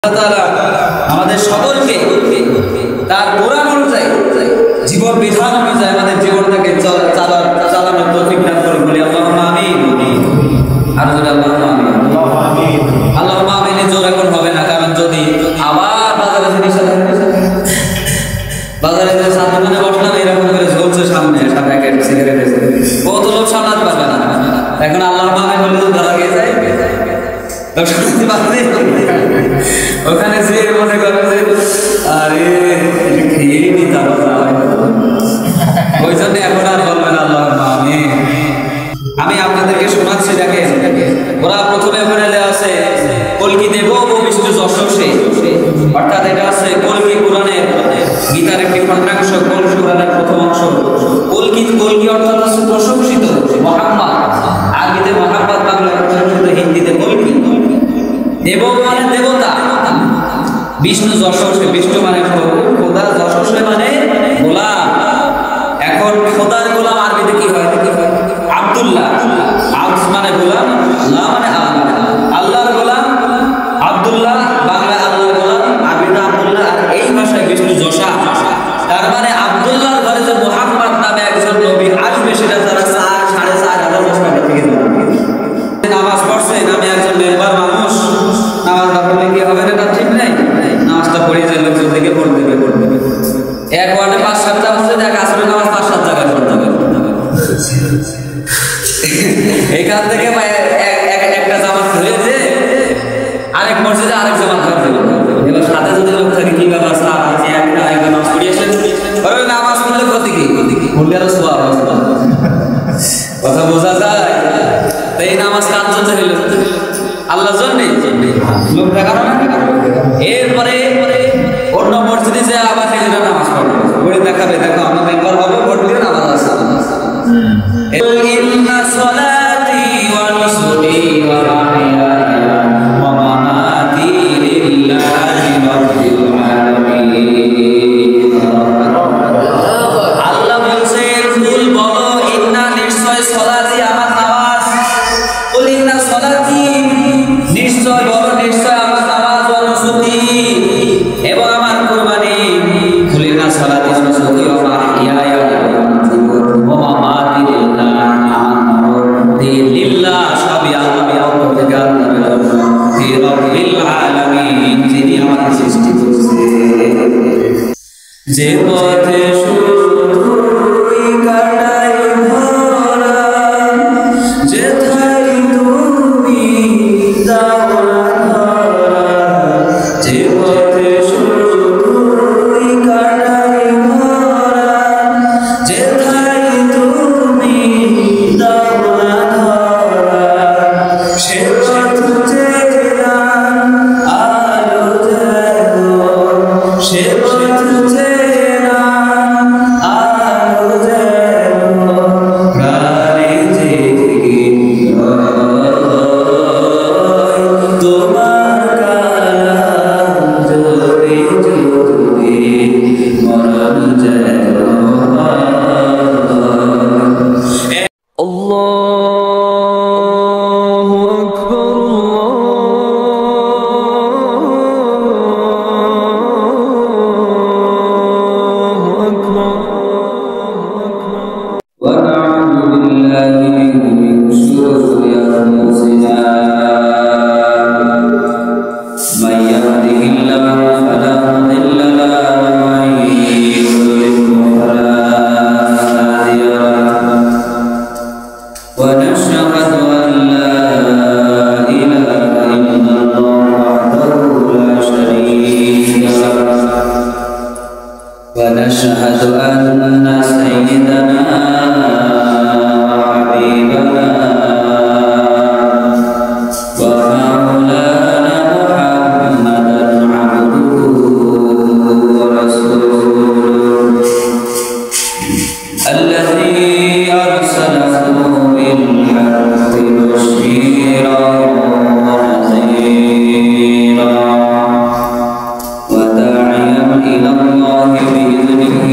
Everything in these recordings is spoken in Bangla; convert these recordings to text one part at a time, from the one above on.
আমাদের সকলকে তার কোরআন অনুযায়ী জীবন বিধান অনুযায়ী আমাদের জীবনটাকে চালানোর তৌফিক দান করুন বলি আল্লাহুম্মা আমিন। আর যদি আল্লাহুম্মা আমিন, আল্লাহুম্মা আমিন জোর এখন হবে না, কারণ যদি আবার বাজারে সামনে বসলাম এরকম করে ঝলছে সামনে প্যাকেট সিগারেটের কত লোক সামলাতে পারবে না। এখন আল্লাহুম্মা আমিন বলে ধরা গিয়ে যায় ওখানে যে মনে করে যে আরে খেয়েই নিতাম, ওই জন্য এখন আর বলবেন আল্লাহুম্মা আমিন। আমি আপনাদেরকে শোনাচ্ছি, দেখেন ওরা প্রথমে ওখানে দেওয়া আছে কলকি দেব বিষ্ণু যশস্যে, অর্থাৎ এটা আছে কলকি কোরআনের গীতার একটি খণ্ডাংশ, কলকি কোরআনের প্রথম অংশ। কলকি অর্থাৎ হচ্ছে প্রশংসিত মুহাম্মদ, আরবিতে মুহাম্মদ, বাংলায় প্রশংসিত, হিন্দিতে কলকি। দেব মানে দেবতা, বিষ্ণু যশস্যে, বিষ্ণু মানে খোদা, যশস্যে মানে গোলাম। এখন খোদার গোলাম আরবিতে কি হয়? আব্দুল্লাহ। আব্দ মানে গোলাম, আল্লাহ মানে আল্লাহ, আল্লাহর গোলাম আব্দুল্লাহ, বাংলায় আল্লাহর গোলাম, আরবিতে আব্দুল্লাহ। এই ভাষায় বিষ্ণু যশা, তার মানে আব্দুল্লাহর ঘরে যে মুহাম্মদ নামে একজন নবী আসবে, সেটা তারা 4,500 বছর আগে থেকে নামাজ পড়ছেন। আমি একজন মেম্বার মানুষ, নামাজটা পড়লে কি হবে না ঠিক নাই, নামাজটা পড়ে যে লোকজন থেকে পড়ে দেবে। এক ওয়ার্ডে 5-7টা হচ্ছে, দেখ আসলে নামাজ 5-7 জায়গায় পড়তে হবে। এইখান থেকে একটা জামাত ধরে যে আরেক মসজিদে আরেক জামাত ধরে দেবে। এবার সাথে যদি লোক থাকে কি ব্যাপার, স্যার আপনি একটা নামাজ পড়িয়েছেন, নামাজ পড়লে ক্ষতি কি? পড়লে আরো সোয়াব। কথা বোঝা যায়? তো এই নামাজ কার জন্য হইল? আল্লাহর জন্যে লোক দেখানো না। এরপরে অন্য মসজিদে যে আবার নিজেরা নামাজ পড়বে, পড়ে দেখাবে, দেখো আমরা মেম্বার হবো, ভোট দিয়ে নামাজ আছে। ইন্না সলাতি ওয়া নুসুকি ওয়া মাহইয়ায়া ওয়া মামাতি লিল্লাহি রাব্বিল আলামিন। আল্লাহ বলেন, কুল বলো, ইন্না নিশ্চয় সলাতি আমার নামাজ, কুল ইন্না সলাতি নিশ্চয় বলো, নিশ্চয় আমার নামাজ, ওয়া নুসুকি এবং আমার কুরবানি, কুল ইন্না সলাতি ওয়া নুসুকি ওয়া মাহইয়ায়া ওয়া মামাতি লিল্লাহ, সবই আল্লাহ থেকে আল্লাহর জন্য, রাব্বিল আলামিন, যিনি আমাদের সৃষ্টি করেছেন। যে পথে শুধুই কাটাই ভরা, যেথায় তুমি দাও না ধরা, যে পথে শুধুই কাটাই ভরা, যেথায় তুমি দাও না ধরা, সে পথ চেনা আলো যেন, সে পথ চেনা আলো যেন, প্রাণে জেগে তোমার কালাম জোরে জোরে মরণ যেন। আল্লাহু আকবার, আল্লাহু আকবার। ونعوذ بالله من شرور أنفسنا، من يهده الله فلا مضل له ومن يضلل فلا هادي له، ونشهد أن لا إله إلا الله وحده لا شريك له، ونشهد أن سيدنا وحبيبنا ومولانا محمدا عبده ورسوله، الذي أرسله بالحق بشيرا ونذيرا وداعيا إلى الله بإذنه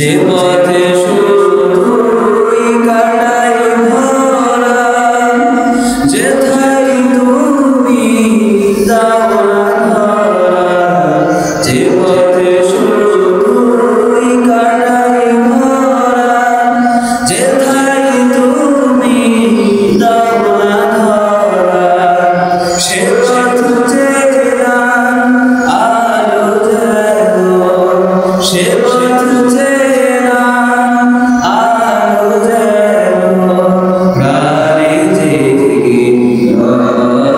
যে পথে শুধুই কাটাই ভরা, যেথায় তুমি দাও না ধরা। যে পথে শুধুই কাটাই ভরা, যেথায় তুমি দাও না ধরা। সে পথ চেনা আলো যেন, সে পথ চেনা আলো যেন, প্রাণে জেগে রয়।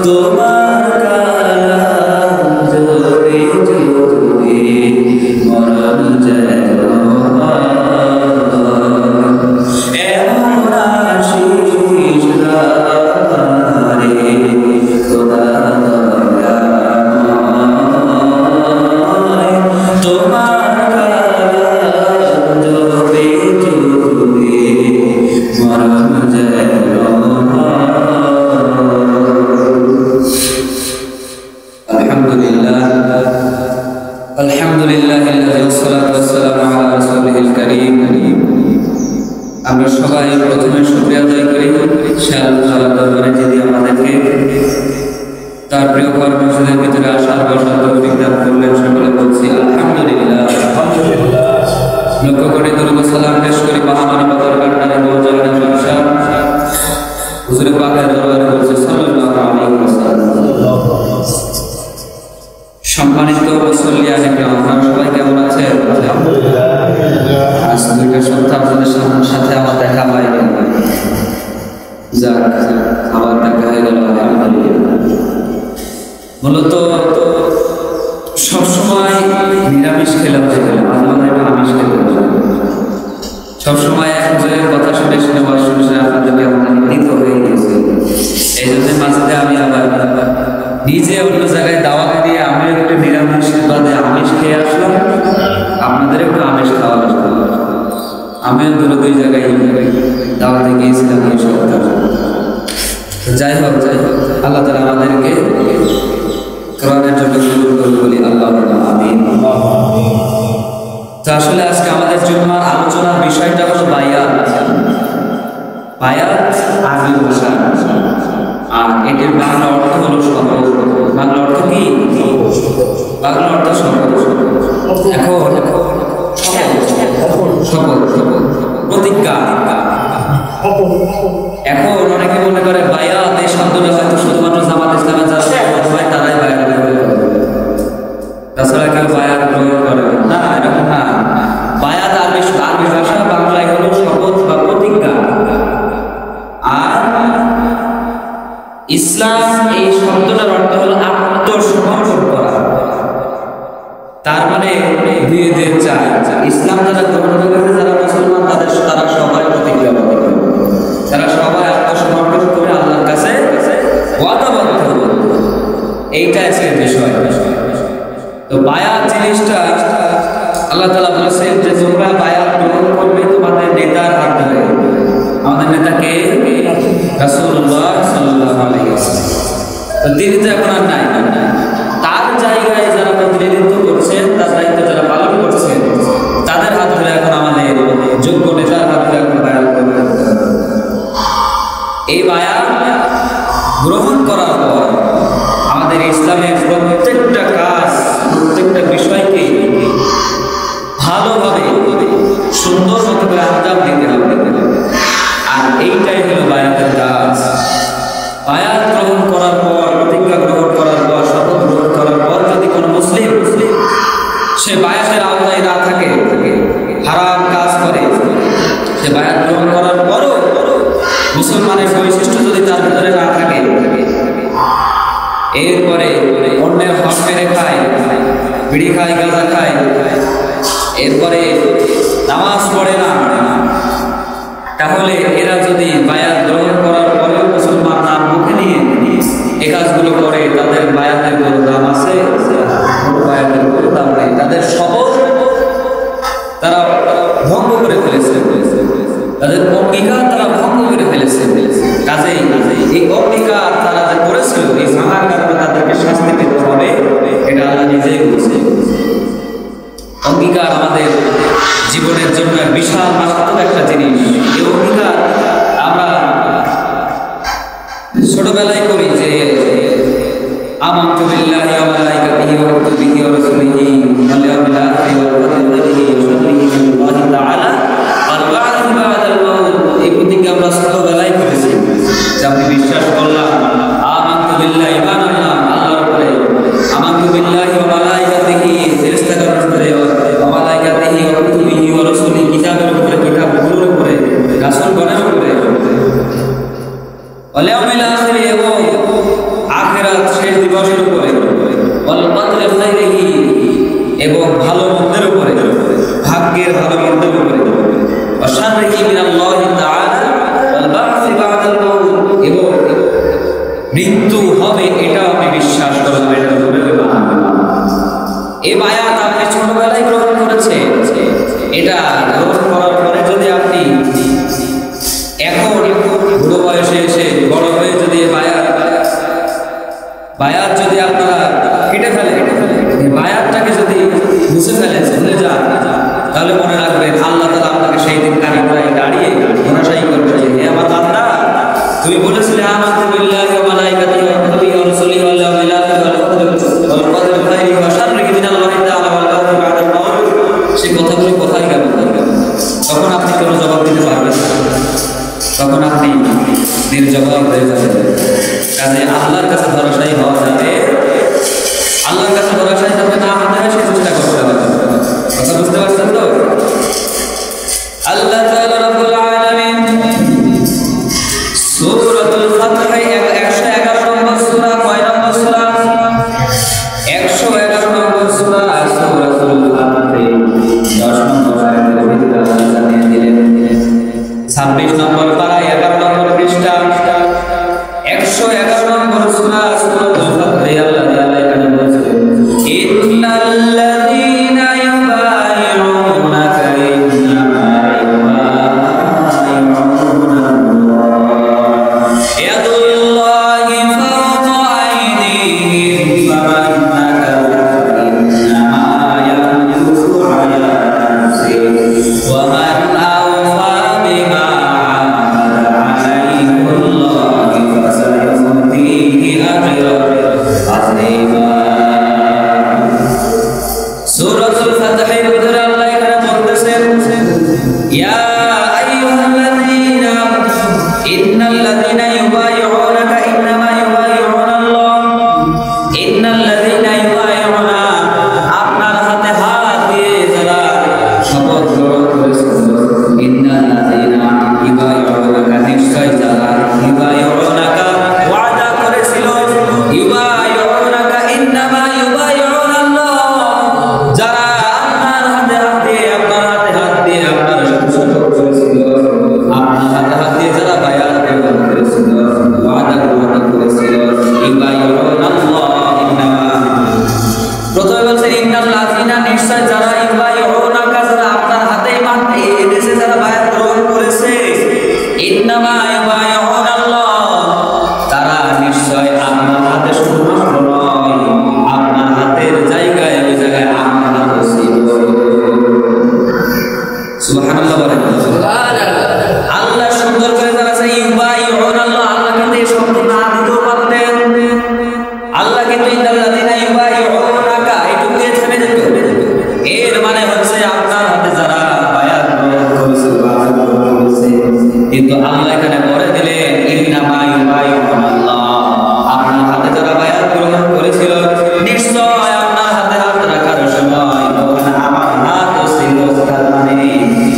তোমার কালাম জোরে জোরে মরণ যেন হয়। এমন আশিস রে খোদা দয়াময়, তোমার কালাম জোরে জোরে মরণ যেন হয়। আলহামদুলিল্লাহ আলহামদুলিল্লাহিল্লাযী ওয়াসসালাতু ওয়াসসালামু আলা রাসূলিহিল কারীম। আমরা সবাই প্রথমে শুকরিয়া আদায় করি সে আল্লাহর দরবারে যিনি আমাদেরকে তার প্রিয় কর্মসূচির ভিতরে আসার বসার তৌফিক দান করলেন। সকলে বলছি আলহামদুলিল্লাহ। লক্ষ্য করে দরুদ ও সালাম পেশ করি মহামানবতার কান্ডারে দৌজাহানে জলসা হুজুরে পাকের দরবারে বলছি সাল্লাল্লাহু আলাইহি ওয়াসাল্লাম। সম্মানিত মুসল্লিয়ানে কিরাম, আপনারা সবাই কেমন আছেন? আজ 2টা সপ্তাহ আপনাদের সাথে আমার দেখা হয়নি। যাক, আবার দেখা হয়ে গেল, আলহামদুলিল্লাহ। মূলত সবসময় নিরামিষ খেলে হয়ে গেল, আমাদের আমিষ খেলে হয়ে গেল। সবসময় এক জায়গায় কথা শুনে শুনে বা শুনে শুনে আপনাদেরকে আমাদের নিত হয়ে গেছে। এই জন্য মাঝে আমি আবার নিজে অন্য জায়গায় দাওয়াত দিয়ে আমি একটু নিরামিষ বাদে আমিষ খেয়ে আসলাম, আপনাদের একটু আমিষ খাওয়া আসলাম। আমিও 2 জায়গায় দাওয়াতে গিয়েছিলাম এই সপ্তাহ। যাই হোক আল্লাহ তাআলা আমাদেরকে কোরআনের জন্য কবুল করুন বলি আল্লাহুম্মা আমিন। তো আসলে আজকে আমাদের জুম্মার আলোচনার বিষয়টা হলো বায়াত। বায়াত আরবি ভাষা, আর এটির বাংলা অর্থ হলো শপথ। বাংলা অর্থ কি? বাংলা অর্থ শপথ। এখন শপথ প্রতিজ্ঞা। এখন অনেকে মনে করে বায়াত এই শব্দটা হয়তো শুধুমাত্র জামাত ইসলামে যারা হয় তারাই বায়াত গ্রহণ করে, তাছাড়া কেউ বায়াত গ্রহণ করে না, এরকম না। বায়াত আরবি ভাষা, বাংলায় হলো শপথ বা প্রতিজ্ঞা। আর ইসলাম এই শব্দটার অর্থ হলো আত্মসমর্পণ করা। তার মানে দুই চাই ইসলাম যারা গ্রহণ করেছে, যারা মুসলমান, তারা সবাই প্রতিজ্ঞাবদ্ধ, তারা সবাই আত্মসমর্পণ করে আল্লাহর কাছে ওয়াদাবদ্ধ। এইটা আছে বিষয়। তো বায়াত জিনিসটা আল্লাহ তাআলা বলেছেন যে তোমরা বায়াত গ্রহণ করবে তোমাদের নেতার হাত ধরে। আমাদের নেতাকে রাসূলুল্লাহ সাল্লাল্লাহু আলাইহি ওয়াসাল্লাম। তো তিনি তো এখন আর নাই, তার জায়গায় যারা প্রতিনিধিত্ব করছেন, তার দায়িত্ব যারা পালন করছেন, তাদের হাত ধরে এখন আমাদের যোগ্য নেতার হাত ধরে এখন বায়াত গ্রহণ করতে হবে। এই বায়াত গ্রহণ করার পর আমাদের ইসলামের প্রত্যেকটা কাজ, প্রত্যেকটা বিষয়কে ভালোভাবে সুন্দর মতো করে আঞ্জাম দিতে হবে। আর এইটাই হলো বায়াতের কাজ। বায়াত গ্রহণ করার পর, প্রতিজ্ঞা গ্রহণ করার পর, শপথ গ্রহণ করার পর যদি কোনো মুসলিম সে বায়াতের আওতায় না থাকে, হারাম কাজ করে, সে বায়াত গ্রহণ করার পরও মুসলমানের বৈশিষ্ট্য যদি তার ভিতরে না থাকে, এরপরে অন্যের হক মেরে খায়, বিড়ি খায়, গাঁজা খায়, এরপরে নামাজ পড়ে না, তাহলে এরা যদি বায়াত গ্রহণ করার পরেও মুসলমান নাম মুখে নিয়ে এই কাজগুলো করে, তাদের বায়াতের কোনো দাম আছে? বায়াতের কোনো দাম নেই। তাদের শপথ তারা ভঙ্গ করে ফেলেছে, তাদের অঙ্গীকার তারা ভঙ্গ করে ফেলেছে। কাজেই এই অঙ্গীকার তারা যে করেছিল, এই ভাঙার কারণে তাদেরকে শাস্তি পেতে হবে, এটা আল্লাহ নিজেই বলছে। অঙ্গীকার অঙ্গীকার আমাদের জীবনের জন্য বিশাল মারাত্মক একটা জিনিস। এই অঙ্গীকার আমরা ছোটবেলায় করি যে আমানতু বিল্লাহি ওয়া মালাইকাতিহি ওয়া কুতুবিহি ওয়া রাসূলিহি ওয়াল ইয়াউমিল আখির ওয়া qadarihi wa sharrihi lillahi ta'ala wal ba'th ba'dal maut। এই প্রতিজ্ঞা আমরা ছোটবেলায় করেছি যে আমি বিশ্বাস করলাম, আমানতু বিল্লাহি ঈমান আনলাম আল্লাহর উপরে, আমানতু বিল্লাহি ওয়া মালাইকাতিহি ফেরেশতাগণের উপরে, ওয়া মালাইকাতিহি ওয়া কুতুবিহি ওয়া রাসূলিহি কিতাবের উপরে, কিতাবগুলোর উপরে, রাসূলগণের উপরে, ওয়াল ইয়াউমিল আখির এবং আখিরাত শেষ দিবসের উপরে, ওয়াল কদরি খাইরিহি এবং ভালো মন্দের উপরে, ভাগ্যের ভালো মন্দের উপরে, ওয়া শাররিহি মিনাল্লাহি তাআলা ওয়াল বা'থি বা'দাল মাউত এবং মৃত্যু হবে এটাও আমি বিশ্বাস করলাম, এটা ধরে মানলাম। এই আয়াত আপনি ছোটবেলায় গ্রহণ করেছেন, এটা গ্রহণ করার পরে যদি আপনি এখন বুড়ো বয়সে এসে বড় হয়ে যদি বায়াত যদি আপনারা কেটে ফেলেন, বায়াতটাকে যদি মুছে ফেলেন, ভুলে যান, তাহলে মনে রাখবেন আল্লাহ তাআলা আপনাকে সেই দিন কারিগরায় দাঁড়িয়ে ধরাশায়ী করবে যে হে আমার বান্দা, তুমি বলেছিলে আমানতু বিল্লাহি ওয়া মালাইকাতিহি ওয়া কুতুবিহি ওয়া রাসূলিহি ওয়াল ইয়াউমিল আখির ওয়াল কদরি খাইরিহি ওয়া শাররিহি মিনাল্লাহি তাআলা ওয়াল বা'থি বা'দাল মাউত। সেই কথাগুলো কোথায় গেল? তখন আপনি কোনো জবাব দিতে পারবেন না, তখন আপনি নির্জবাব হয়ে যাবেন। কাজে আল্লাহর কাছে ভরসাই হওয়া যাবে, আল্লাহর কাছে ভরসাই যাবে না হতে হয় সে চেষ্টা করতে হবে। কথা বুঝতে পারছেন তো? আল্লাহ তাআলা রাব্বুল আলামিন সূরাতুল ফাতহ 111 নম্বর সূরা, কয় নম্বর সূরা? 111 নম্বর সূরা সূরাতুল ফাতহ 10 নম্বর আয়াতের ভিতরে আল্লাহ জানিয়ে দিলেন 26 নম্বর পারা 11 নম্বর পৃষ্ঠা 111 নম্বর সূরা সূরাতুল ফাতহ আল্লাহ তাআলা এখানে বলেছেন ইন্নাল্লাযীনা ইউবাইউনাকা ইন্নামা ইউবাইউনাল্লাহ ইয়াদুল্লাহি ফাওকা আইদিহিম ফামান নাকাযা ইন্নামা ইয়ানকুসু আলা নাফসিহি ওয়া মান আওফা বিমা আহাদা আলাইহি আল্লাহু ফাসায়ুতিহি আজরান আযীমা। সূরাতুল ফাতহের ভিতরে আল্লাহ এখানে বলতেছেন ইয়া আইয়ুহাল্লাযীনা ইন্নাল্লাযীনা ইউবাইউনাকা ইন্নামা ইউবাইউনাল্লাহ, ইন্নাল্লাযীনা ইউবাইউনা আপনার হাতে হাত দিয়ে যারা শপথ গ্রহণ করেছে, ইন্নাল্লাযীনা ইউবাইউনাকা নিশ্চয় যারা ইউবাইউনাকা ওয়াদা করেছিল, ইউবাইউনাকা ইন্নামা ইউবাইউনাল্লাহ যারা আপনার হাতে হাত দিয়ে আপনার সাথে করেছিল, আপনার হাতে হাত দিয়ে যারা বায়াত গ্রহণ করেছিল, ওয়াদা গ্রহণ করেছিল, ইউবাইউনাল্লাহ ইন্নামা প্রথমে বলছে ইন্নাল্লাযীনা নিশ্চয় যারা ইউবাইউনাকা যারা আপনার হাতেই মাটি এনেছে, যারা বায়াত গ্রহণ করেছে, ইন্নামা ইউবাইউনাল্লাহ তারা নিশ্চয় আপনার হাতে শুধুমাত্র নয়, আপনার হাতের জায়গায় ওই জায়গায় আপনার হাত ছিল। সুবহানাল্লাহ বলেন সুবহানাল্লাহ। আল্লাহ সুন্দর করে জানাছে ইউবাইউনাল্লাহ, আল্লাহ কিন্তু এই শব্দ না দিতেও পারতেন, আল্লাহ কিন্তু ইন্নাল্লাযীনা ইউবাইউনাকা এটুকু দিয়ে থেমে যেত। এর মানে হচ্ছে আপনার হাতে যারা বায়াত গ্রহণ করেছে, বায়াত গ্রহণ করেছে, কিন্তু আল্লাহ এখানে বলে দিলেন ইন্নামা ইউবাইউনাল্লাহ আপনার হাতে যারা বায়াত গ্রহণ করেছিল নিশ্চয় আপনার হাতে হাত রাখার সময় তখন আমার হাত ছিল, তার মানে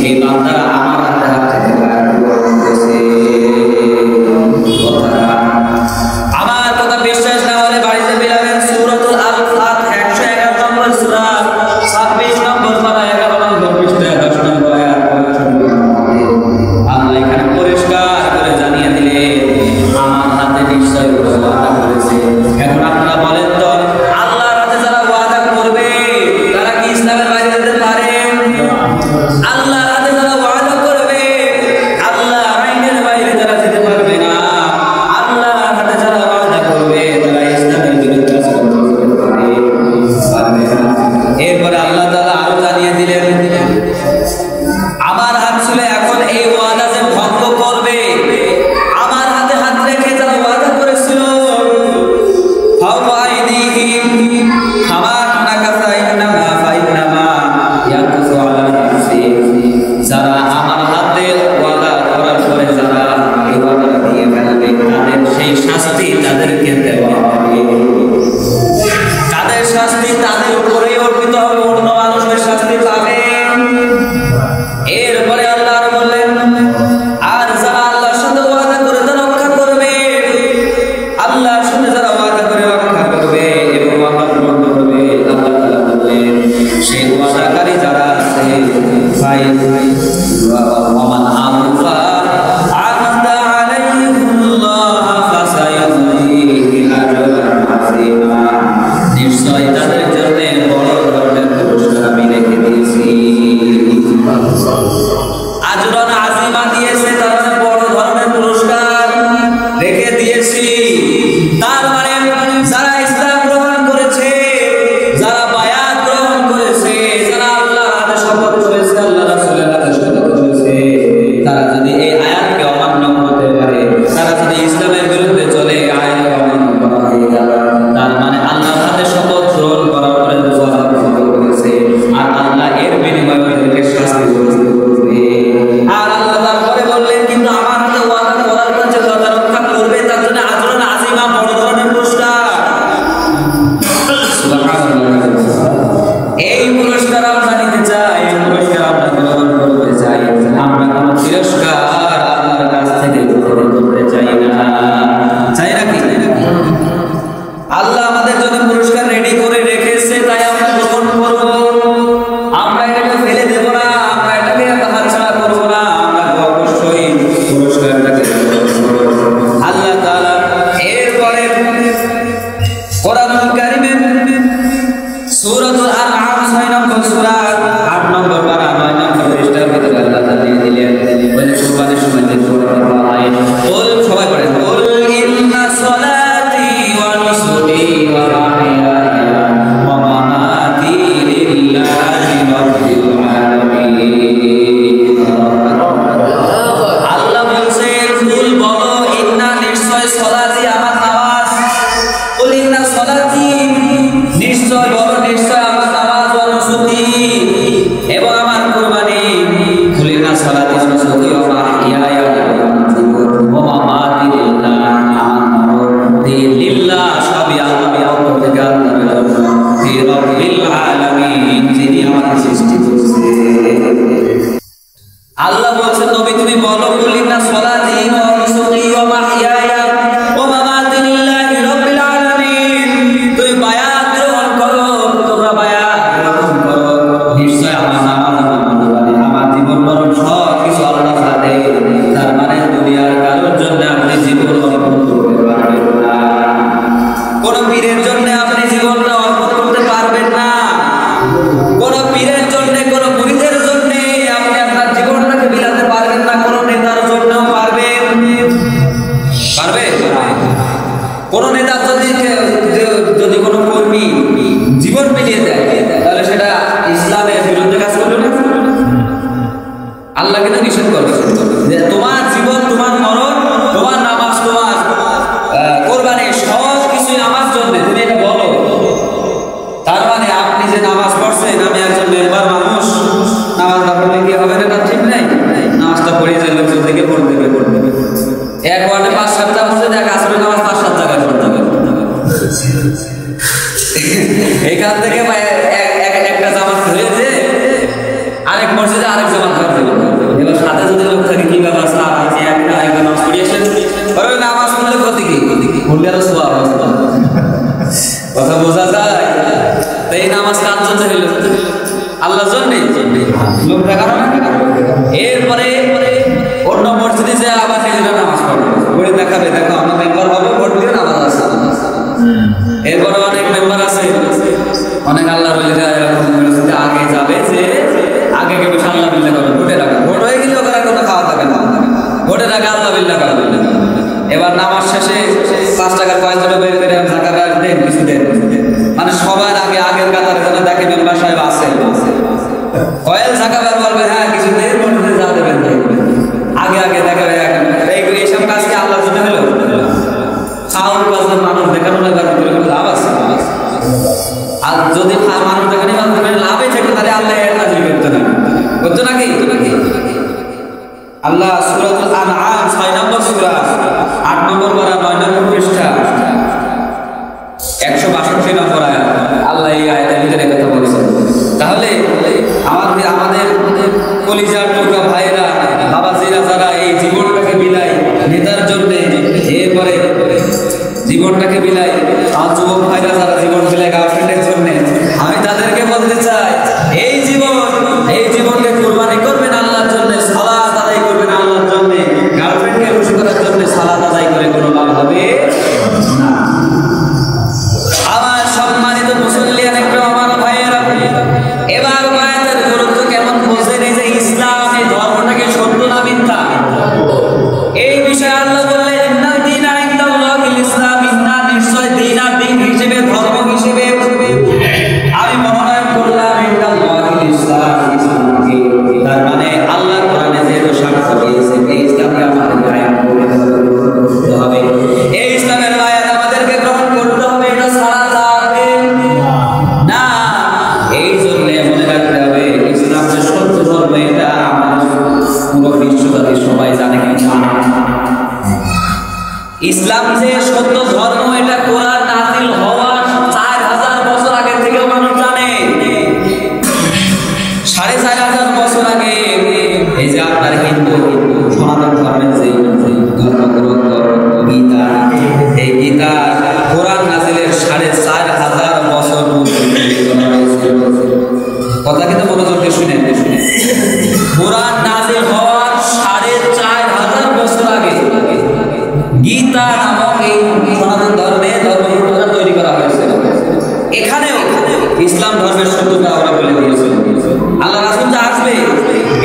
এই বান্দারা আমার হাতে হাত রেখে বায়াত গ্রহণ করেছে। আমার কথা বিশ্বাস না হলে বাড়িতে বিলাবেন সূরাতুল আল-ফাত 111 নম্বর সূরা 26 নম্বর পারা 11 নম্বর পৃষ্ঠা 10 নম্বর আয়াত। আল্লাহ এখানে পরিষ্কার করে আল্লাহ কিন্তু নিষেধ করবে যে তোমার জীবন, তোমার মরণ, তোমার নামাজ, তোমার কোরবানি সব কিছুই আমার জন্য, তুমি এটা বলো। তার মানে আপনি যে নামাজ পড়ছেন, আমি একজন মেম্বার মানুষ, নামাজ না পড়লে কি হবে না? ঠিক নাই, নামাজটা পড়ে যে লোকজন থেকে পড়তে হবে। এক ওয়ার্ডে 5-7টা মসজিদ, এক আসরের নামাজ 5-7 জায়গায় পড়তে হবে। এখান থেকে একটা জামাত ধরে যে আরেক মসজিদে আরেক জামাত ধরতে হবে। এবার সাথে যদি লোক থাকে কি ব্যাপার, একবার নামাজ পড়িয়েছেন, নামাজ পড়লে ক্ষতি কি? পড়লে আরো সোয়াব। কথা বোঝা যায়? তো এই নামাজ কার জন্য হইল? আল্লাহর জন্য। লোক দেখানো না। এরপরে অন্য মসজিদে যে আবার নিজেরা নামাজ পড়বে, পড়ে দেখাবে, দেখো আমরা মেম্বার হবো, ভোট দিয়ে নামাজ আছে। এরপরে অনেক মেম্বার আছে, অনেক আল্লাহ আগে যাবে যে আগে কেউ আল্লাহ বিল্লাহ করবে, ভোটে রাখা, ভোট হয়ে গেলে ওখানে কোনো খাওয়া যাবে না, ভোটে রাখা আল্লাহ বিল্লাহ করবে। এবার নামাজ শেষে 5 টাকার কয়েন জন্য বের করে জাকাত দেন, কিছু দেন, মানে সবার আগে আগের কাতার জন্য দেখে মেম্বার সাহেব আছে, কয়েল জাকাত বলবে হ্যাঁ কিছু দেন, মসজিদে যা দেবেন আগে আগে দেখাবে। এইসব কাজ কি আল্লাহর জন্য হলো? খাওয়ার কাজে মানুষ দেখানো লাভ আছে। আর যদি মানুষ দেখানি লাভই থাকে, তাহলে আল্লাহ এর কাজ করতো নাকি? আল্লাহ সূরাতুল আনআম 6 নম্বর সূরা 8 নম্বর পারা 9 নম্বর পৃষ্ঠা 162 নম্বর আয়াত, আল্লাহ এই আয়াতের ভিতরে কথা বলেছেন। তাহলে আমাদের কলিজার টুকরা ভাইরা, বাবাজিরা যারা এই জীবনটাকে বিলাই নেতার জন্য, এরপরে জীবনটাকে বিলাই, আর যুবক ভাইরা যারা জীবন বিলাই গার্লফ্রেন্ডের জন্য, আমি তাদেরকে বলতে চাই এই জীবনকে কুরবানি করবেন আল্লাহর জন্য, সালাত আদায় করবেন আল্লাহর জন্য। গার্লফ্রেন্ডকে খুশি করার জন্য সালাত আদায় করে কোনো লাভ হবে না। আমার সম্মানিত মুসল্লিয়ান একরাম, আমার ভাইয়েরা, এবার আয়াতের গুরুত্ব কেমন বোঝেন? এই যে ইসলাম, এই ধর্মটাকে সত্য না মিথ্যা, এই বিষয়ে আল্লাহ বললেন ইন্না দীনা ইনদাল্লাহিল ইসলাম, নিশ্চয় দিন আর দিন হিসেবে, ধর্ম হিসেবে আমি মনোনয়ন করলাম ইনদাল্লাহিল ইসলাম, ইসলামকে। তার মানে আল্লাহ কোরআনে যে সাক্ষ্য দিয়েছে, এই ইসলামকে আমাদের কায়েম করতে হবে, এই ইসলামের আয়াত আমাদেরকে গ্রহণ করতে হবে, এটা ছাড়া যাবে না। এই জন্য মনে রাখতে হবে ইসলাম যে সত্য ধর্ম, এটা আমাদের পুরো বিশ্ববাসী সবাই জানে কি জানে? ইসলাম যে সত্য ধর্ম, এটা কোরআন নাযিল হওয়ার 4000 বছর আগে থেকেও মানুষ জানে। 4500 বছর আগে এই যে আপনার হিন্দু সনাতন ধর্মের যে ধর্মগ্রন্থ গীতা, এই গীতা কোরআন নাযিলের 4500 বছর কথা কিন্তু মনোযোগ দিয়ে শুনে, কোরআন নাযিল হওয়ার 4500 বছর আগে গীতা নামক এই সনাতন ধর্মগ্রন্থ তৈরি করা হয়েছে। এখানেও ইসলাম ধর্মের সত্যতা ওরা বলে দিয়েছে। আল্লাহ রাসূল যে আসবে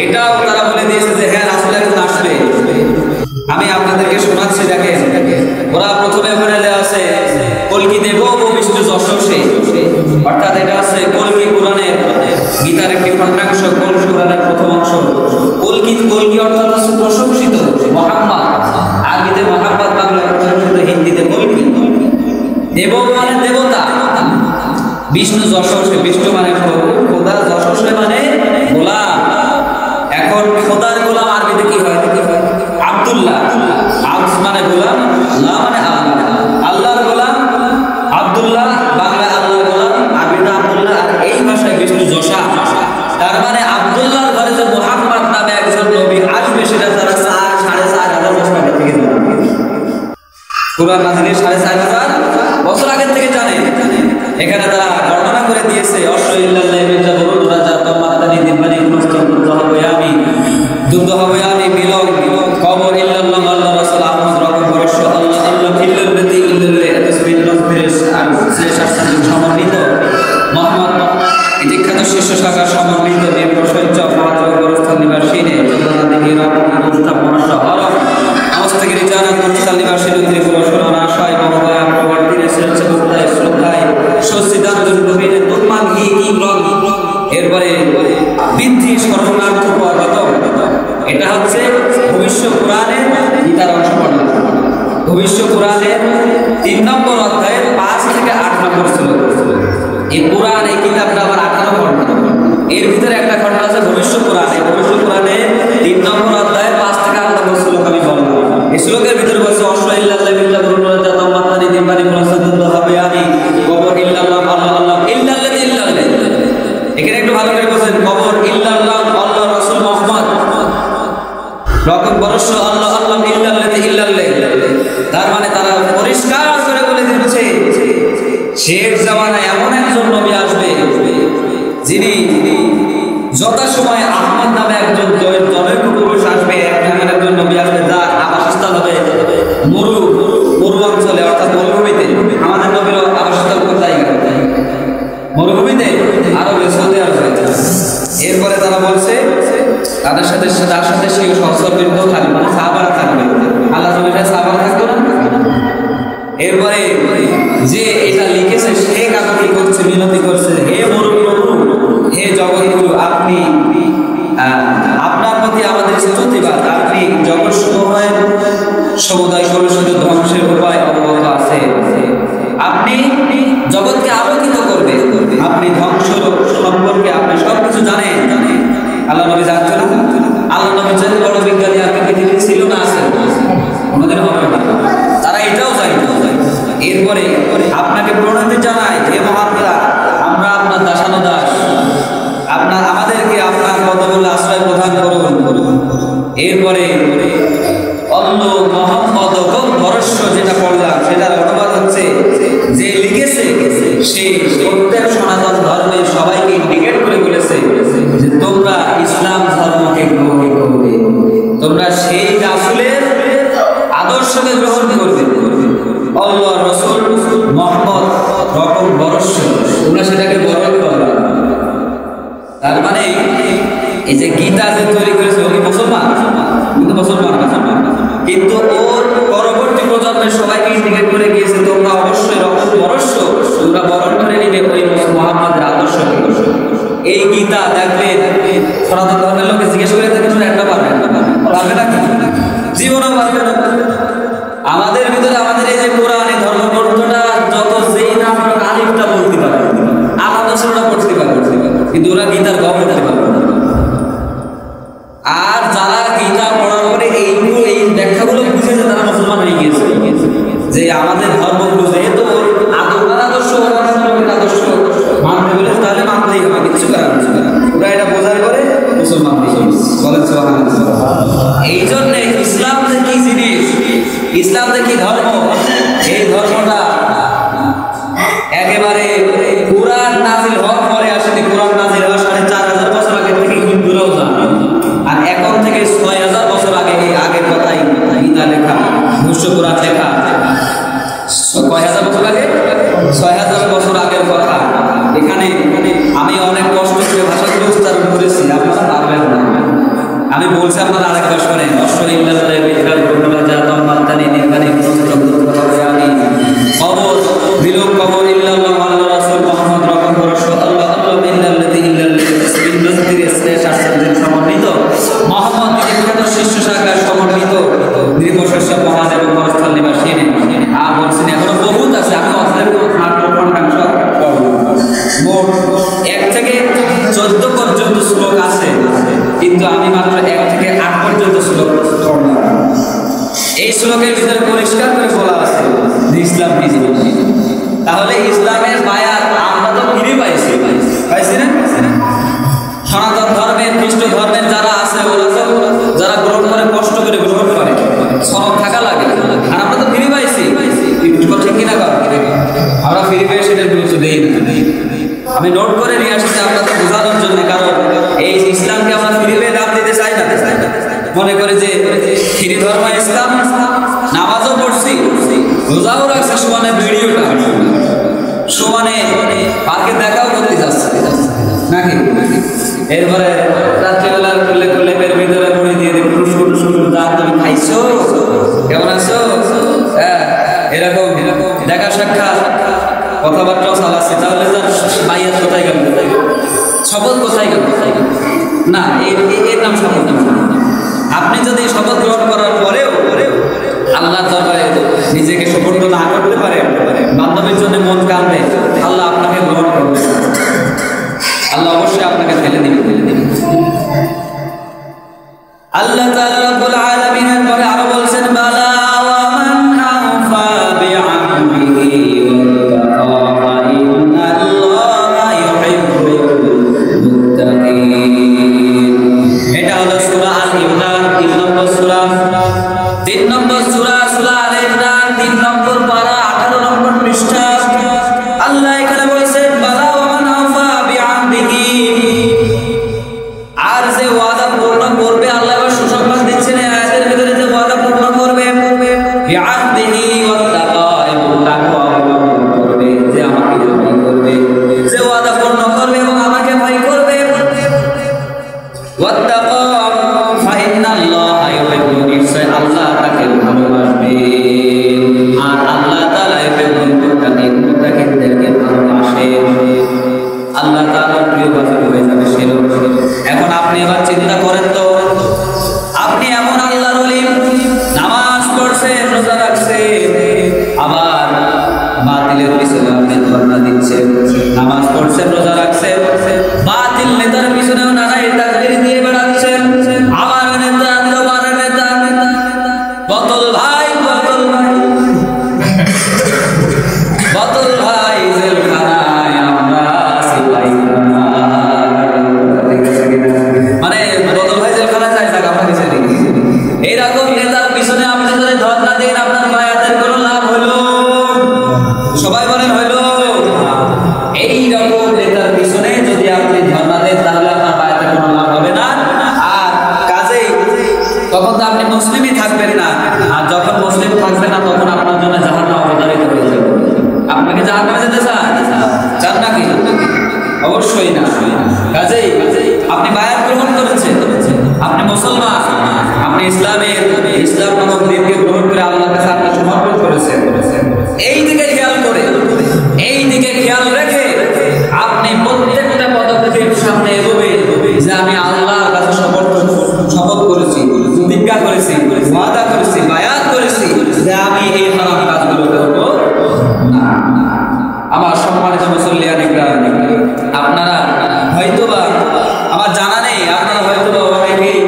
এটাও তারা বলে দিয়েছে যে হ্যাঁ রাসূল একজন আসবে। আমি আপনাদেরকে শোনাচ্ছি, দেখেন ওরা প্রথমে ওখানে দেওয়া আছে কলকি দেব ভবিষ্যৎ যশস্বী, অর্থাৎ এটা আছে কলকি কোরআনের গীতার একটি খণ্ডাংশ, কলকি কোরআনের প্রথম অংশ। কলকি অর্থাৎ হচ্ছে প্রশংসিত, মুহাম্মদ, আরবিতে মুহাম্মদ, বাংলায় প্রশংসিত, হিন্দিতে কলকি। দেব মানে দেবতা, বিষ্ণু যশস্বী, বিষ্ণু মানে খোদা, যশস্বী মানে গোলাম। এখন খোদার গোলাম আরবিতে কি হয়? আব্দুল্লাহ। আব্দ মানে গোলাম, আল্লাহ মানে আল্লাহ, আল্লাহর গোলাম আব্দুল্লাহ, বাংলায় আল্লাহর গোলাম, আরবিতে আব্দুল্লাহ, আর এই ভাষায় বিষ্ণু যশা। তার মানে আব্দুল্লাহর ঘরে যে মুহাম্মদ নামে একজন নবী আসবে, সেটা তারা 4500 বছর আগে থেকে জানে। কোরআন নাযিলের 4500 বছর আগে থেকে জানে। এখানে তারা বর্ণনা করে দিয়েছে অশইল্লাল্লাহি মির্জা বলুন রাজা তোমাদানি দিবানি মুস্তাক হবে আমি যুদ্ধ হবে আমি বিলং কবর ইল্লাল্লাহ আল্লাহ রাসূল আহমদ রকম বরশ আল্লাহ আল্লাহ ফিল্লাল্লাতি ইল্লাল্লাহ তাসবিহুল্লাহ ফিরিস আর শ্রেষ্ঠ সমন্বিত মুহাম্মদ বিখ্যাত শিষ্য শাখা সমন্বিত নির্ভরসজ্জ ফাতিমা গোরস্থান নিবাসীনে দিকে রকম মুস্তাক বরশ হরফ আমস্তাগি রিজানা মুরসাল নিবাসীনে ত্রিপুরা শরণা আশায় মহবায়া প্রবর্তিনে শ্রেষ্ঠ বক্তায় শ্রদ্ধায় সসিদান নবীর তুমান কি ব্লগ। এরপরে 3 নম্বর অধ্যায়ের 5 থেকে 8 নম্বর শ্লোক। এই কোরআন এই কিতাবটা আবার 18 খণ্ড। এর ভিতরে একটা খণ্ড আছে ভবিষ্যৎ কোরআন। এই ভবিষ্যৎ কোরআনে 3 নম্বর অধ্যায়ের 5 থেকে 8 নম্বর শ্লোক আমি বলবো। এই শ্লোকের ভিতরে বলছে অশ্বইল্লাল্লাহ বিল্লাহ রুল্লাহ জাতাম মাতানি দিবানি মুরাসাদুল্লাহ হবে আমি কবর ইল্লাল্লাহ আল্লাহ আল্লাহ ইল্লাল্লাহ ইল্লাল্লাহ। এখানে একটু ভালো করে বলছেন কবর ইল্লাল্লাহ আল্লাহ রাসূল মুহাম্মদ রকম বরশ আল্লাহ আল্লাহ ইল্লাল্লাহ ইল্লাল্লাহ। তার মানে তারা পরিষ্কার করে বলে দিচ্ছে শেষ জামানায় এমন একজন নবী আসবে যিনি যথাসময় আহমদ নামে একজন জনৈক পুরুষ আসবে, একজন নবী আসবে যার আবাসস্থল হবে মরু অঞ্চলে অর্থাৎ মরুভূমিতে। আমাদের নবীর আবাসস্থল কোথায়? মরুভূমিতে, আরবে, সৌদি আরবে। এরপরে তারা বলছে তার সাথে সেই সংসর্গিত থাকবে, মানে সাহাবারা থাকবে। আল্লাহ নবীরা সাহাবারা থাকতো না। এরপরে যে এটা লিখেছে সে কাকে করছে, মিনতি করছে, হে মরুপ্রভু, হে জগৎগুরু, আপনি আপনার প্রতি আমাদের স্তুতিবাদ। আপনি জগৎ সমূহের সমুদায় পরিষদ ধ্বংসের উপায় অবগত আছে। আপনি জগৎকে আলোকিত করবে, আপনি ধ্বংস সম্পর্কে আপনি সবকিছু জানেন। আল্লাহ নবী জানতো না? আল্লাহ নবী চাইতে বড় বিজ্ঞানী আর পৃথিবীতে ছিল না, আছে? আমাদের হবে না, তারা এটাও জানতো। এরপরে আপনাকে প্রণতি জানাই, হে মহাত্মা, আমরা আপনার দাসানুদাস, আমাদেরকে আপনার পদবলে আশ্রয় প্রদান করুন। এরপরে অন্য মোহাম্মদ ভরস্য যেটা পড়লাম সেটার অনুবাদ হচ্ছে যে লিখেছে সে প্রত্যেক সনাতন ধর্মের সবাইকে ইন্ডিকেট করে বলেছে যে তোমরা ইসলাম ধর্মকে গ্রহণ করবে, তোমরা সেই রাসূলের আদর্শকে গ্রহণ করবে। আল্লাহ রাসূল মুহাম্মদ রকম বরস্য, তোমরা সেটাকে গ্রহণ করবে। তার মানে এই যে গীতা যে তৈরি করেছে ওই মুসলমান, কিন্তু মুসলমান কিন্তু ওর পরবর্তী প্রজন্মের সবাইকে ইন্ডিকেট করে গিয়েছে তোমরা অবশ্যই রকম বরস্য, তোমরা বরণ করে নিবে ওই মুহাম্মদের আদর্শকে। এই গীতা দেখবেন সনাতন ধর্মের লোকে জিজ্ঞেস করে দেখেন একটা পারবে না, জীবনও পারবে না। আমাদের ভিতরে আমাদের এই যে কোরআন এই ধর্মগ্রন্থটা যত যেই নাম আলিফটা বলতে পারে, আলাদা পড়তে পারে, কিন্তু ওরা গীতার গম করতে পারবে না। আর যারা গীতা পড়ার পরে এই ব্যাখ্যাগুলো বুঝেছে তারা মুসলমান হয়ে গিয়েছে। যে আমাদের ধর্মগুলো যেহেতু আদর্শ আদর্শ মানতে বলে তাহলে মানতেই হবে, কিছু করার ওরা এটা বোঝার পরে মুসলমান বলেন সুবহানাল্লাহ। এই জন্য ইসলাম যে কি জিনিস, ইসলাম যে কি ধর্ম, এই ধর্মটা একেবারে কোরআন নাজিল হওয়ার পরে আসেনি। কোরআন নাজিল হওয়ার 4500 বছর আগে থেকে হিন্দুরাও জানে, আর এখন থেকে 6000 বছর আগে এই আগের কথাই গীতা লেখা, মুসা কোরআন লেখা। কয় হাজার বছর আগে? 6000 বছর আগের কথা। এখানে আমি অনেক কষ্ট করে ভাষাগুলো উচ্চারণ করেছি, আপনারা পারবেন না। আমি বলছি আপনারা আরেকবার শোনেন। কবর বিলোপ কবর ইল্লাল্লাহ আল্লাহ রাসূল মুহাম্মদ রকম বরশ আল্লাহ আল্লাহ ইল্লাল্লাযী সমন্বিত মুহাম্মদ বিখ্যাত শিষ্য শাখার সমন্বিত নির্ভরশস্য মহান এবং মরস্থল নিবাসী। আর বলছেন এখনো বহুত আছে, আমি অধ্যায়ের খণ্ডাংশ মোট 1 থেকে 14 পর্যন্ত শ্লোক আছে, কিন্তু আমি মাত্র 1 থেকে 8 পর্যন্ত শ্লোক পড়লাম। এই শ্লোকের ভিতরে পরিষ্কার করে বলা আছে যে ইসলাম কি জিনিস। তাহলে ইসলামের বায়াত আমরা তো ফিরে পাইছি না? সনাতন ধর্মের, খ্রিস্ট ধর্মের যারা আছে ওরা তো যারা গ্রহণ করে কষ্ট করে গ্রহণ করে, সনদ থাকা লাগে, আর আমরা তো ফিরে পাইছি। ঠিক কিনা কর আমরা ফিরে পেয়ে সেটার গুরুত্ব দেই না। আমি নোট করে নিয়ে আসছি আপনাদের বোঝানোর জন্য, কারণ এই ইসলামকে আমরা ফিরে পেয়ে দাম দিতে চাই না। মনে করে যে ফিরি ধর্ম ইসলাম, নামাজও পড়ছি, রোজাও রাখছে, সমানে ভিডিওটা সমানে পার্কে দেখাও করতে যাচ্ছে নাকি। এরপরে রাত্রিবেলা লেপের ভিতরে মুড়ি দিয়ে দিই, তুমি খাইছো, কেমন আছো, হ্যাঁ এরকম দেখা সাক্ষাৎ কথাবার্তাও চালাচ্ছে। তাহলে তার মাইয়াত কোথায় গেল, শপথ কোথায় গেল? না, এর নাম শপথ না। আপনি যদি শপথ গ্রহণ করার পরেও আল্লাহর দরবারে নিজেকে সুপর্দ না করতে পারে, জানবে আল্লাহ আপনাকে গ্রহণ করবে, আল্লাহ অবশ্যই আপনাকে ফেলে দিবে। আল্লাহ তাআলা রব্বুল আলামিনের পরে আরো বলছেন বালা ওয়া মান আওফা বিআহদিহি ওয়াত্তাকা ইন্নাল্লাহা ইউহিব্বুল মুত্তাকিন। এটা হলো সূরা আল ইমরান 3 নম্বর সূরা, 3 নম্বর সূরা সূরা আল ইমরান 3 নম্বর পারা 18 নম্বর পৃষ্ঠা। আল্লাহ এখানে বলেছেন বালা ওয়া মান আওফা বিআহদিহি, আর যে ওয়াদা পূর্ণ করবে, আল্লাহ সুসংবাদ দিচ্ছেন এই আয়াতের ভিতরে যে ওয়াদা পূর্ণ করবে বিআহদিহি ওয়াত্তাকা, এবং তাকওয়া অবলম্বন করবে, যে আমাকে ভয় করবে, যে ওয়াদা পূর্ণ করবে এবং আমাকে ভয় করবে। ওয়াত্তাকা ফাইন্নাল্লাহা ইউহিব্বু, নিশ্চয় আল্লাহ তাকে ভালোবাসবে, আর আল্লাহ তাআলা ইউহিব্বুল মুত্তাকিন, মুত্তাকিনদেরকে ভালোবাসে। আল্লাহ তাআলার প্রিয় বান্দা হয়ে যাবে সে লোক। এখন আপনি এবার চিন্তা করেন তো, আপনি এমন আল্লাহর ওলি, নামাজ পড়ছেন, রোজা রাখছেন, আবার বাতিলের পিছনে আপনি ধর্ণা দিচ্ছেন। নামাজ পড়ছেন, রোজা রাখছেন, বাতিল নেতার পিছনেও নানাই তাকবীর দিয়ে বেড়াচ্ছেন। আমার নেতা দিল, আমার নেতা, বোতল ভাই, বোতল ভাই, বোতল ভাই জেলখানায়, আমরা সিপাহী, মানে বোতল ভাই জেলখানায় যায় থাকা আপনাকে ছেড়ে। এইরকম নেতার পিছনে আপনি যদি ধর্ণা দিন, আপনার বায়াতের কোনো লাভ হলো? সবাই বলেন হলো? এইরকম নেতার পিছনে যদি আপনি ধর্ণা দেন, তাহলে আপনার বায়াতের কোনো লাভ হবে না। আর কাজেই তখন তো আপনি মুসলিমই থাকবেন না, আর যখন মুসলিম থাকবেন না তখন আপনার জন্য জাহান্নাম অবধারিত হয়ে যাবে। আপনাকে জাহান্নামে যেতে চান নাকি? অবশ্যই না। কাজেই আপনি বায়াত গ্রহণ করেছেন, আপনি মুসলমান, আপনি ইসলাম নামক দিনকে গ্রহণ করে আল্লাহর কাছে আপনি সমর্পণ করেছেন। এই দিকে খেয়াল করে, এই দিকে খেয়াল রেখে আপনি প্রত্যেকটা পদক্ষেপ সামনে এগোবে যে আমি আল্লাহর কাছে শপথ করেছি, প্রতিজ্ঞা করেছি, ওয়াদা করেছি, বায়াত করেছি যে আমি এই হারাম কাজগুলো করব না। আমার সম্মানিত মুসল্লিয়ানে কিরাম, আপনারা হয়তোবা, আমার জানা নেই, আপনারা হয়তোবা অনেকেই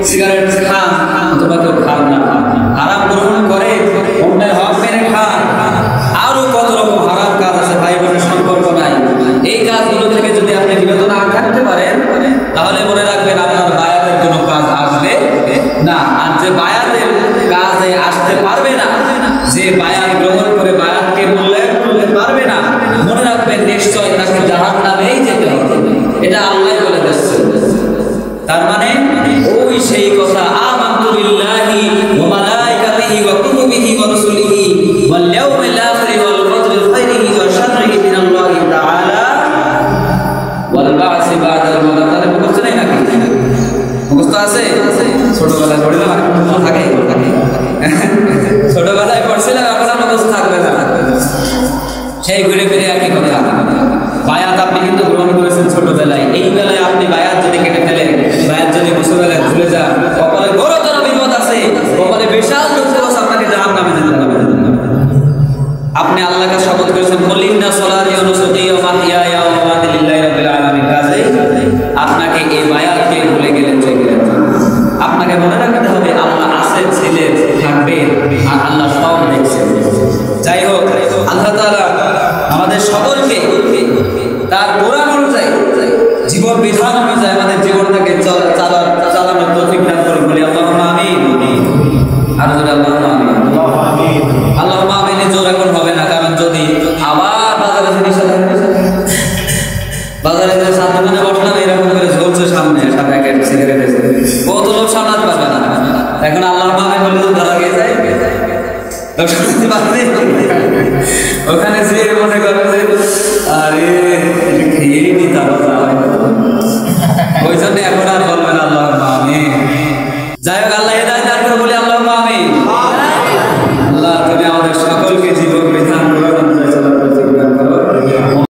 সিগারেট খান অথবা কেউ খান না, হারাম গ্রহণ করে, অন্যের হক মেরে খান, আরো কত রকম হারাম কাজ আছে, ভাই বোনের সম্পর্ক নাই। এই কাজগুলো থেকে যদি আপনি বিরত না থাকতে পারেন, তাহলে মনে রাখবেন আপনার বায়াতের কোনো কাজ আসবে না। আর যে বায়াতের কাজে আসতে পারবে না, যে বায়াত গ্রহণ করে বায়াতকে মূল্যায়ন করতে পারবে না, মনে রাখবেন নিশ্চয় তাকে জাহান্নামেই যেতে হবে। এটা আল্লাহ বলে দিচ্ছেন। তার মানে ওই সেই কথা, আমানতু বিল্লাহি ওয়া মালাইকাতিহি ওয়া কুতুবিহি ওয়া রাসূলিহি ওয়াল ইয়াউমিল আখির ওয়াল কদরি খাইরিহি ওয়া শাররিহি মিনাল্লাহি তাআলা ওয়াল বা'সি বা'দাল মাউত। তাহলে মুখস্থ নাই নাকি? মুখস্থ আছে? ছোটবেলায় পড়লাম, এখন থাকে, ছোটবেলায় পড়ছিলাম, এখন আর মুখস্থ থাকবে না। সেই ঘুরে ফিরে একই কথা। বায়াত আপনি কিন্তু গ্রহণ করেছেন ছোটবেলায়, এই বেলায় আপনি বায়াত যদি কেটে ফেলেন, বায়াত যদি মুসলমানের ভুলে যান, কপালে বড়তর বিপদ আছে, কপালে বিশাল দুঃখ আছে, আপনাকে জাহান্নামে যেতে হবে। আপনি আল্লাহকে শপথ করেছেন কুলিন্না সলাতি ওয়া নুসুকি ওয়া মাহইয়ায়া ওয়া মামাতি লিল্লাহি রাব্বিল আলামিন। কাজেই আপনাকে এই বায়াতকে ভুলে গেলেন, আপনাকে মনে রাখতে হবে আল্লাহ আছেন, ছিলেন, থাকবেন, আর আল্লাহ সব দেখছেন। যাই হোক, আল্লাহ তাআলা আমাদের সকলকে তার কোরআন অনুযায়ী, জীবন বিধান অনুযায়ী আমাদের জীবনটাকে চালানোর তৌফিক দান করুন। বলি আল্লাহুম্মা আমিন। আর যদি আল্লাহুম্মা আমিন, আল্লাহুম্মা আমিন জোর এখন হবে না, কারণ যদি আবার বাজারে সামনে বসলাম, এরকম করে ঝুলছে সামনে প্যাকেট সিগারেটের, কত লোক সামলাতে পারবে না। এখন আল্লাহুম্মা আমিন বলে ধরা গিয়ে যায়, ওখানে যে মনে করে যে আরে খেয়েই নিতে হবে, ওই জন্য এখন আর বলবেন আল্লাহুম্মা আমিন। যাই হোক, আল্লাহ হেদায়েত দান করে বলি আল্লাহ